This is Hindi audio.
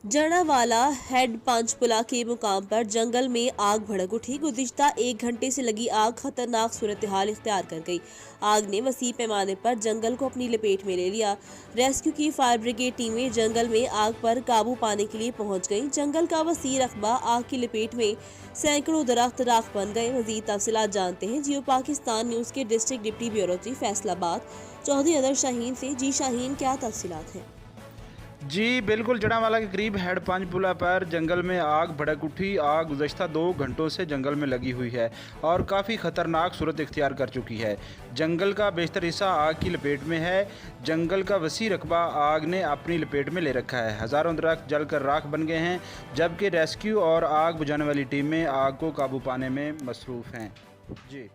जड़ावाला हेड पंचकुला के मुकाम पर जंगल में आग भड़क उठी। गुज़िश्ता 1 घंटे से लगी आग खतरनाक सूरत हाल इख्तियार कर गई। आग ने वसी पैमाने पर जंगल को अपनी लपेट में ले लिया। रेस्क्यू की फायर ब्रिगेड टीमें जंगल में आग पर काबू पाने के लिए पहुंच गईं। जंगल का वसी रकबा आग की लपेट में, सैकड़ों दरख्त राख बन गए। मजीद तफसीलात जानते हैं जियो पाकिस्तान न्यूज़ के district deputy bureau chief Faisalabad Chaudhry Athar Shaheen से। जी शाहीन, क्या तफसीलात हैं? जी बिल्कुल, जड़ावाला के करीब हेड पंचपुला पर जंगल में आग भड़क उठी। आग गुज़श्ता 2 घंटों से जंगल में लगी हुई है और काफ़ी ख़तरनाक सूरत इख्तियार कर चुकी है। जंगल का बेशतर हिस्सा आग की लपेट में है। जंगल का वसी रकबा आग ने अपनी लपेट में ले रखा है। हज़ारों दरख्त जलकर राख बन गए हैं, जबकि रेस्क्यू और आग बुझाने वाली टीमें आग को काबू पाने में मसरूफ़ हैं। जी।